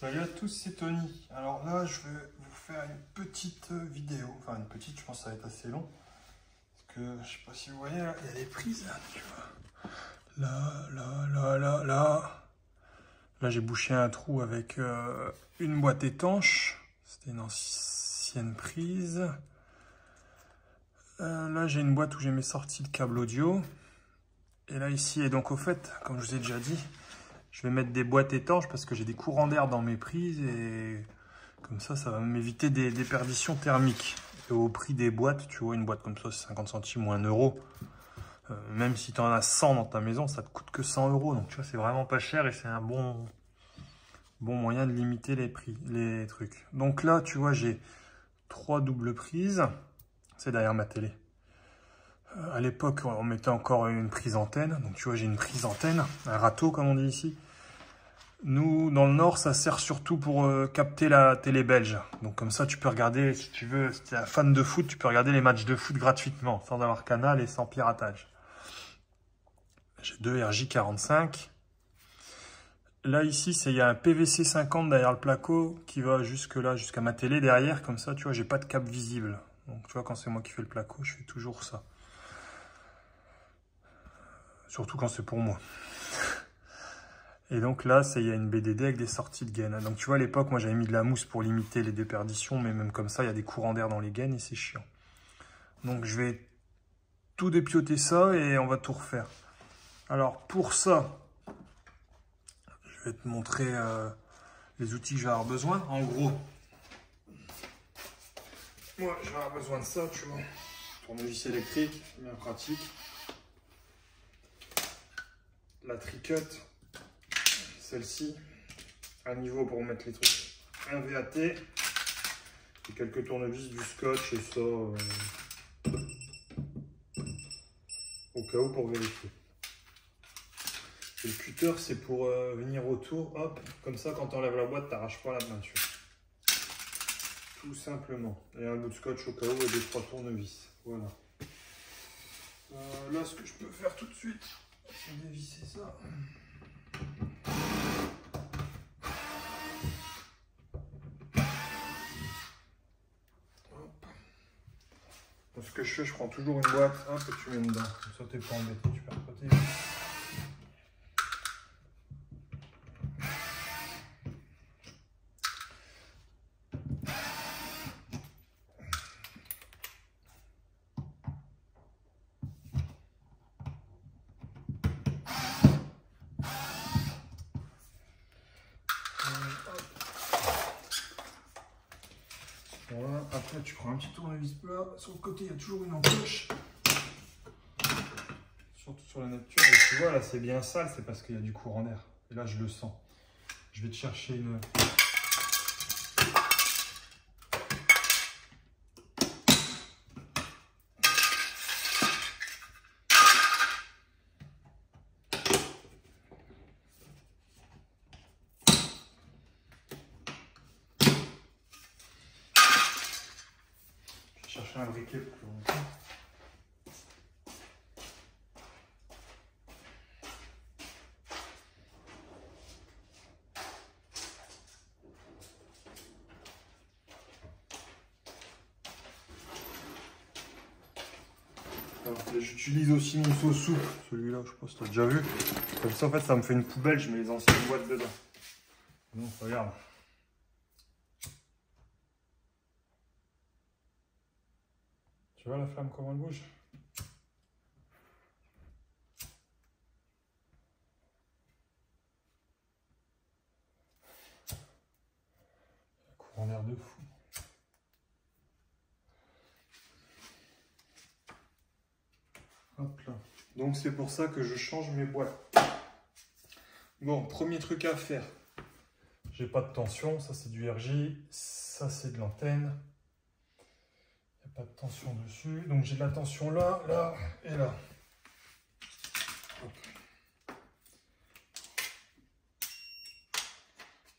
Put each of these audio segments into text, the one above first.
Salut à tous, c'est Tony. Alors là, je vais vous faire une petite vidéo. Enfin, une petite, je pense que ça va être assez long. Parce que, je sais pas si vous voyez, là, il y a des prises, là, tu vois. Là. Là, j'ai bouché un trou avec une boîte étanche. C'était une ancienne prise. Là, j'ai une boîte où j'ai mes sorties de câble audio. Et là, ici, et donc au fait, comme je vous ai déjà dit, je vais mettre des boîtes étanches parce que j'ai des courants d'air dans mes prises et comme ça va m'éviter des déperditions thermiques. Et au prix des boîtes, tu vois, une boîte comme ça, c'est 50 centimes ou 1 euro. Même si tu en as 100 dans ta maison, ça te coûte que 100 euros. Donc tu vois, c'est vraiment pas cher et c'est un bon moyen de limiter les trucs. Donc là, tu vois, j'ai 3 doubles prises. C'est derrière ma télé. À l'époque, on mettait encore une prise antenne. Donc tu vois, j'ai une prise antenne, un râteau comme on dit ici. Nous, dans le Nord, ça sert surtout pour capter la télé belge. Donc comme ça, tu peux regarder, si tu veux, si tu es un fan de foot, tu peux regarder les matchs de foot gratuitement, sans avoir canal et sans piratage. J'ai deux RJ45. Là, ici, il y a un PVC 50 derrière le placo qui va jusque là, jusqu'à ma télé derrière. Comme ça, tu vois, j'ai pas de câble visible. Donc tu vois, quand c'est moi qui fais le placo, je fais toujours ça. Surtout quand c'est pour moi. Et donc là, il y a une BDD avec des sorties de gaines. Donc tu vois, à l'époque, moi j'avais mis de la mousse pour limiter les déperditions, mais même comme ça, il y a des courants d'air dans les gaines et c'est chiant. Donc je vais tout dépioter ça et on va tout refaire. Alors pour ça, je vais te montrer les outils que je vais avoir besoin. En gros, moi je vais avoir besoin de ça, tu vois. Tournevis électrique, bien pratique. La tricut, celle-ci, un niveau pour mettre les trucs. Un VAT. Et quelques tournevis, du scotch et ça au cas où pour vérifier. Et le cutter c'est pour venir autour, hop, comme ça quand tu enlèves la boîte, tu n'arraches pas la peinture. Tout simplement. Et un bout de scotch au cas où et 2-3 tournevis. Voilà. Là ce que je peux faire tout de suite, c'est dévisser ça. Donc, ce que je fais, je prends toujours une boîte, hop, et tu mets dedans. Comme ça, t'es pas embêté, tu perds pas tes vis. Voilà, après tu prends un petit tournevis plat, sur le côté il y a toujours une encoche, surtout sur la nature, et tu vois là c'est bien sale, c'est parce qu'il y a du courant d'air, et là je le sens. Je vais te chercher une... chercher un briquet pour plus longtemps. J'utilise aussi mon seau soupe, celui-là, je sais pas si tu as déjà vu. Comme ça, en fait, ça me fait une poubelle, je mets les anciennes boîtes dedans. Donc, regarde. Tu vois la flamme comment elle bouge? Courant d'air de fou. Hop là. Donc c'est pour ça que je change mes boîtes. Bon, premier truc à faire. J'ai pas de tension, ça c'est du RJ, ça c'est de l'antenne. Il n'y a pas de tension dessus. Donc j'ai de la tension là, là et là. Hop.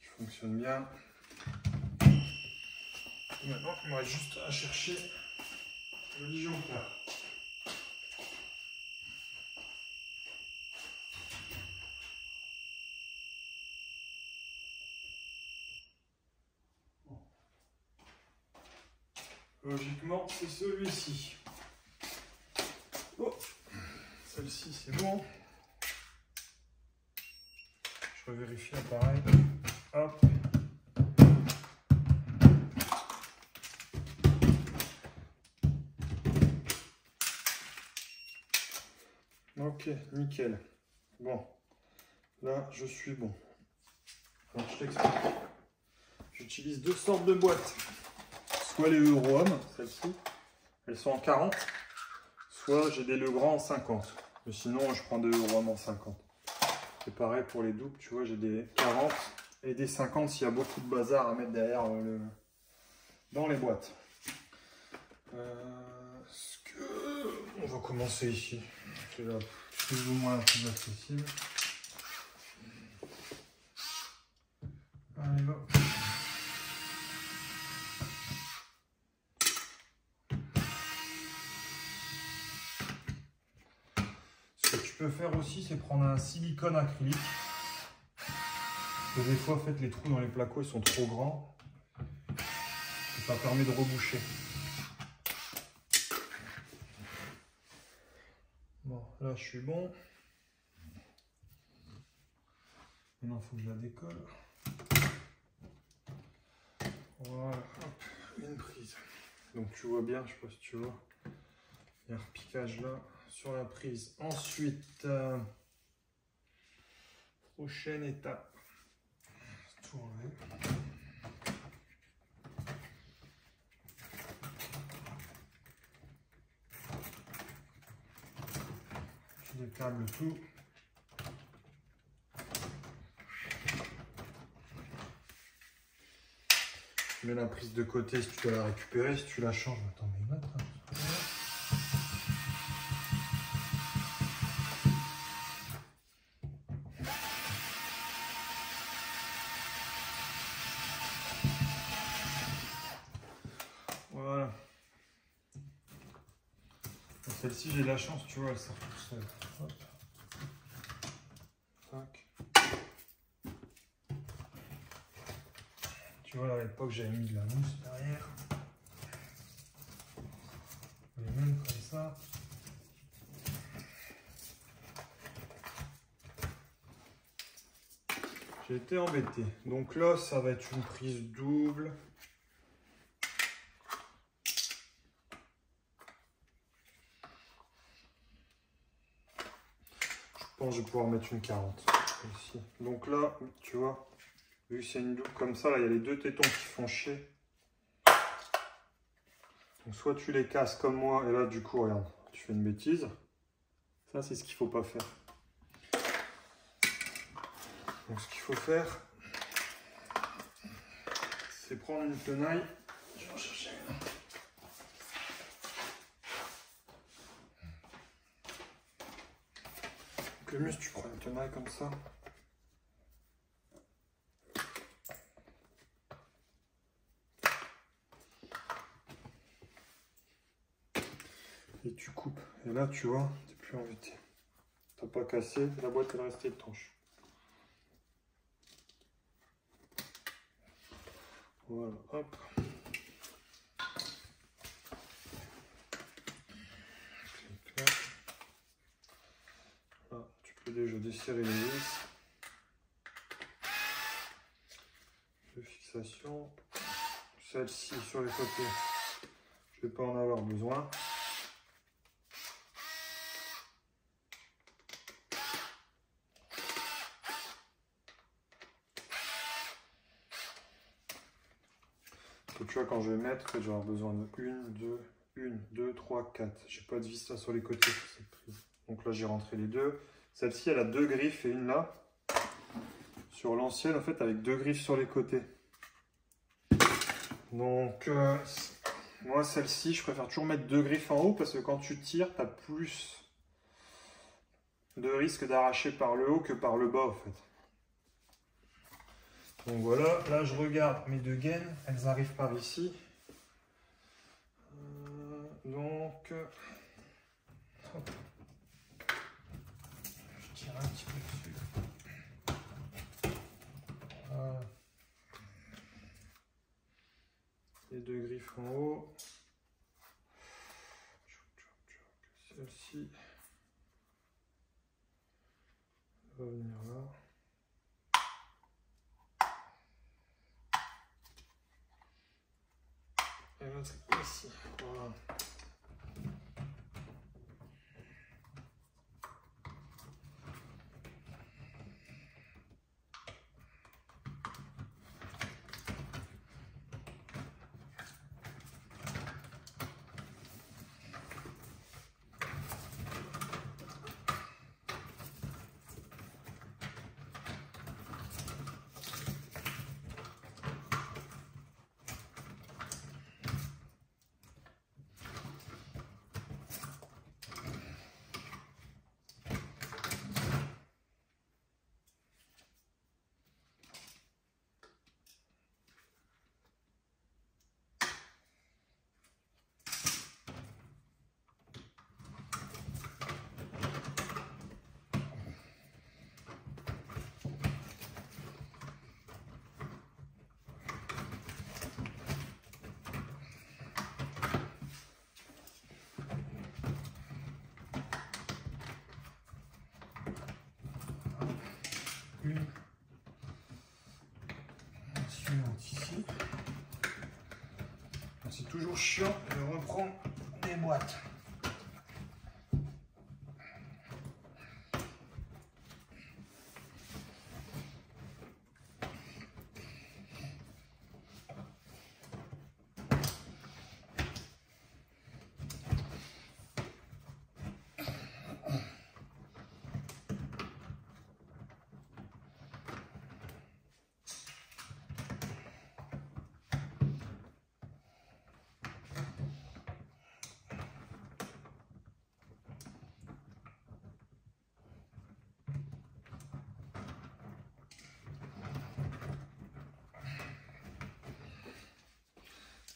Il fonctionne bien. Et maintenant, il me reste juste à chercher le disjoncteur. Logiquement, c'est celui-ci. Oh, celle-ci, c'est bon. Je revérifie pareil. Hop. Ok, nickel. Bon, là, je suis bon. Alors, je t'explique. J'utilise deux sortes de boîtes. Soit les Eurohomme, celles-ci, elles sont en 40. Soit j'ai des Legrand en 50. Mais sinon, je prends des Eurohomme en 50. C'est pareil pour les doubles, tu vois, j'ai des 40 et des 50 s'il y a beaucoup de bazar à mettre derrière dans les boîtes. On va commencer ici. C'est là plus ou moins la plus accessible. Allez, là. Ce que tu peux faire aussi, c'est prendre un silicone acrylique. Parce que des fois, en fait, les trous dans les placos ils sont trop grands. Et ça permet de reboucher. Bon, là, je suis bon. Maintenant, il faut que je la décolle. Voilà, hop, une prise. Donc, tu vois bien, je sais pas si tu vois. Il y a un repiquage là sur la prise. Ensuite, prochaine étape. Tout enlever. Je décable tout. Je mets la prise de côté si tu dois la récupérer. Si tu la changes, attends, mais il va être. Voilà. Celle-ci, j'ai de la chance, tu vois, elle sort toute seule. Hop. Tac. Tu vois, à l'époque, j'avais mis de la mousse derrière. Les mêmes comme ça. J'ai été embêté. Donc là, ça va être une prise double. Je pense que je vais pouvoir mettre une 40 ici. Donc là, tu vois, vu que c'est une double comme ça, là, il y a les deux tétons qui font chier. Donc soit tu les casses comme moi, et là, du coup, regarde, tu fais une bêtise. Ça, c'est ce qu'il ne faut pas faire. Donc ce qu'il faut faire, c'est prendre une tenaille. Je vais en chercher une. Le mieux, si tu prends une tenaille comme ça. Et tu coupes. Et là, tu vois, t'es plus embêté. T'as pas cassé, la boîte elle est restée étanche. Voilà, hop. Là, tu peux déjà desserrer les vis. De fixation. Celle-ci sur les côtés, je vais pas en avoir besoin. Et tu vois, quand je vais mettre, je vais avoir besoin de 1, 2, 3, 4. J'ai pas de vis là sur les côtés pour cette prise. Donc là, j'ai rentré les deux. Celle-ci, elle a deux griffes et une là. Sur l'ancienne, en fait, avec deux griffes sur les côtés. Donc, moi, celle-ci, je préfère toujours mettre deux griffes en haut parce que quand tu tires, tu as plus de risque d'arracher par le haut que par le bas, en fait. Donc voilà, là, je regarde mes deux gaines, elles arrivent par ici. Donc, hop. Je tire un petit peu dessus. Voilà. Les deux griffes en haut. Celle-ci va venir là. Et l'autre ici. Voilà. Une suivante ici. C'est toujours chiant de reprendre des boîtes.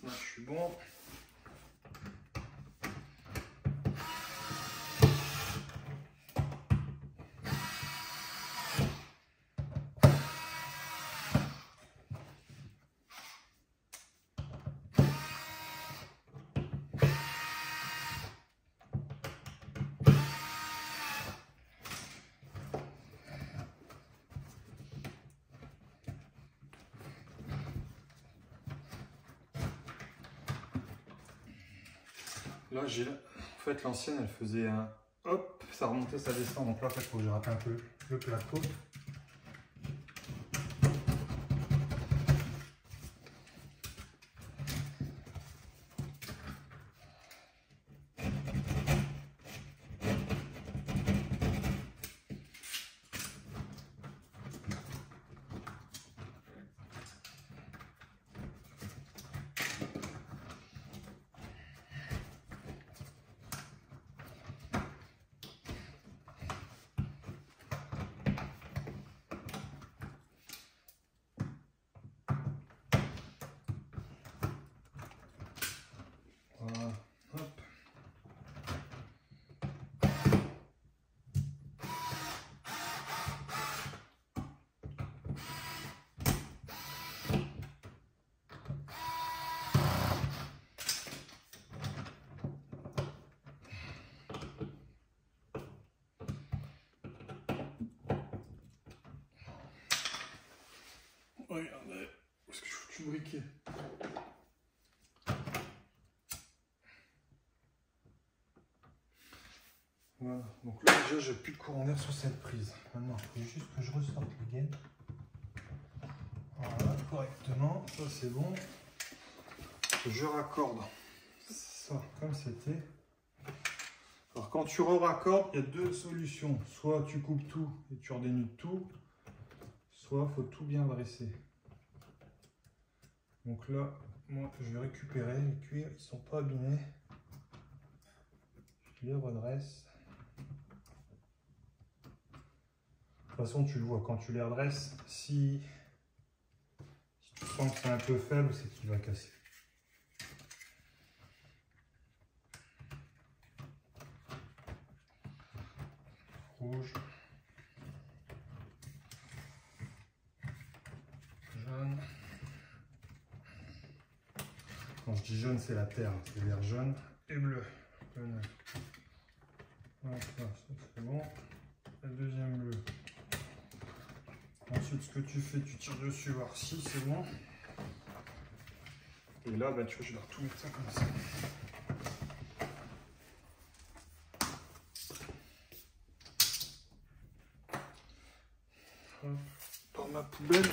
Là, je suis bon. Là, j'ai en fait l'ancienne, elle faisait un hop, ça remontait, ça descend. Donc là, en fait, il faut que je rate un peu le plateau. Hop. Regardez, où est-ce que je fous le briquet? Voilà, donc là déjà j'ai plus de courant d'air sur cette prise. Maintenant il faut juste que je ressorte les gaines. Voilà, correctement, ça c'est bon. Je raccorde ça comme c'était. Alors quand tu re-raccordes, il y a deux solutions. Soit tu coupes tout et tu redénudes tout, soit il faut tout bien dresser. Donc là, moi je vais récupérer les cuirs, ils ne sont pas abîmés. Je les redresse. De toute façon, tu le vois quand tu les redresses, si tu sens que c'est un peu faible, c'est qu'il va casser. Rouge. Jaune. Quand je dis jaune, c'est la terre, c'est vert jaune et bleu. Hop là, ça c'est bon. Le deuxième bleu. Ensuite, ce que tu fais, tu tires dessus, voir si c'est bon. Et là, bah, tu vois, je vais tout mettre ça comme ça. Hop, dans ma poubelle.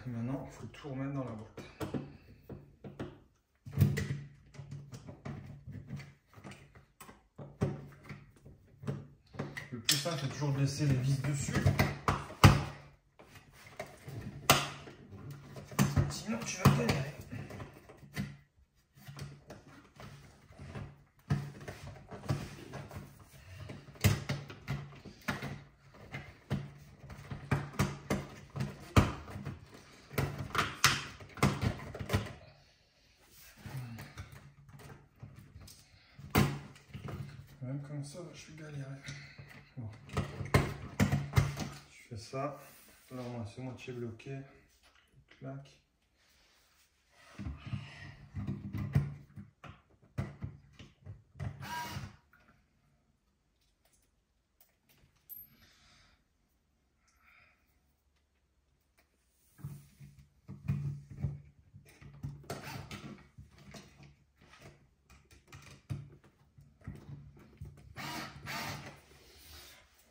Et maintenant, il faut tout remettre dans la boîte. Le plus simple, c'est toujours de laisser les vis dessus. Sinon, tu vas galérer. Même comme ça, je vais galérer. Bon. Je fais ça. Là, moi, c'est moitié bloqué. Clac.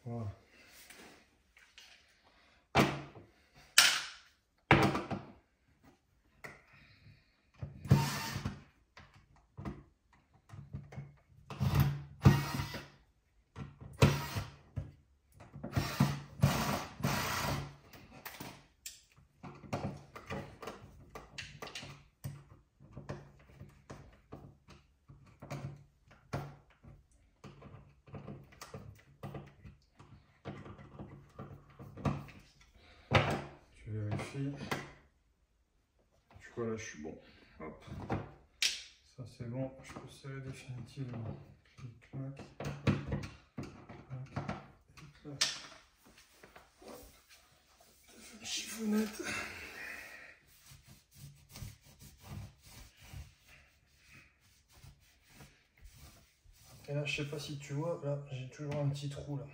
Voilà. Vérifie. Tu vois là je suis bon. Hop. Ça c'est bon. Je peux serrer définitivement. Clic clac. Clac. Ça fait une chiffonnette. Et là je sais pas si tu vois, là j'ai toujours un petit trou là.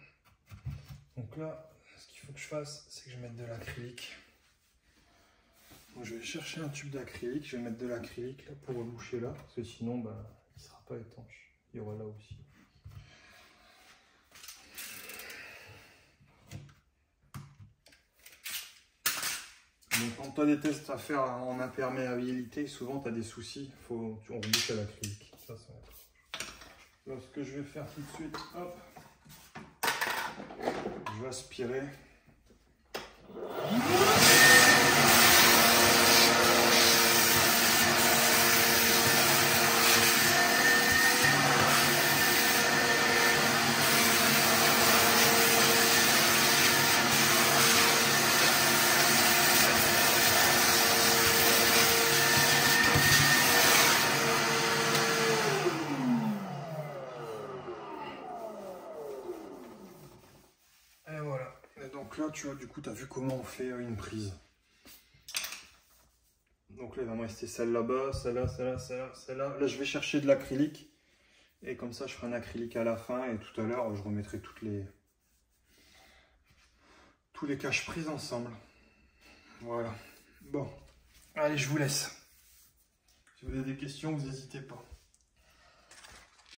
Donc là, ce qu'il faut que je fasse, c'est que je mette de l'acrylique. Donc je vais chercher un tube d'acrylique, je vais mettre de l'acrylique là pour reboucher là, parce que sinon bah, il ne sera pas étanche. Il y aura là aussi. Donc quand tu as des tests à faire en imperméabilité, souvent tu as des soucis, on rebouche à l'acrylique. Ça va être. Là, ce que je vais faire tout de suite, hop, je vais aspirer. Et voilà. Et donc là, tu vois, du coup, tu as vu comment on fait une prise. Donc là, il va me rester celle là-bas, celle-là, celle-là, celle-là, celle-là. Là, je vais chercher de l'acrylique. Et comme ça, je ferai un acrylique à la fin. Et tout à l'heure, je remettrai tous les caches-prises ensemble. Voilà. Bon. Allez, je vous laisse. Si vous avez des questions, vous n'hésitez pas.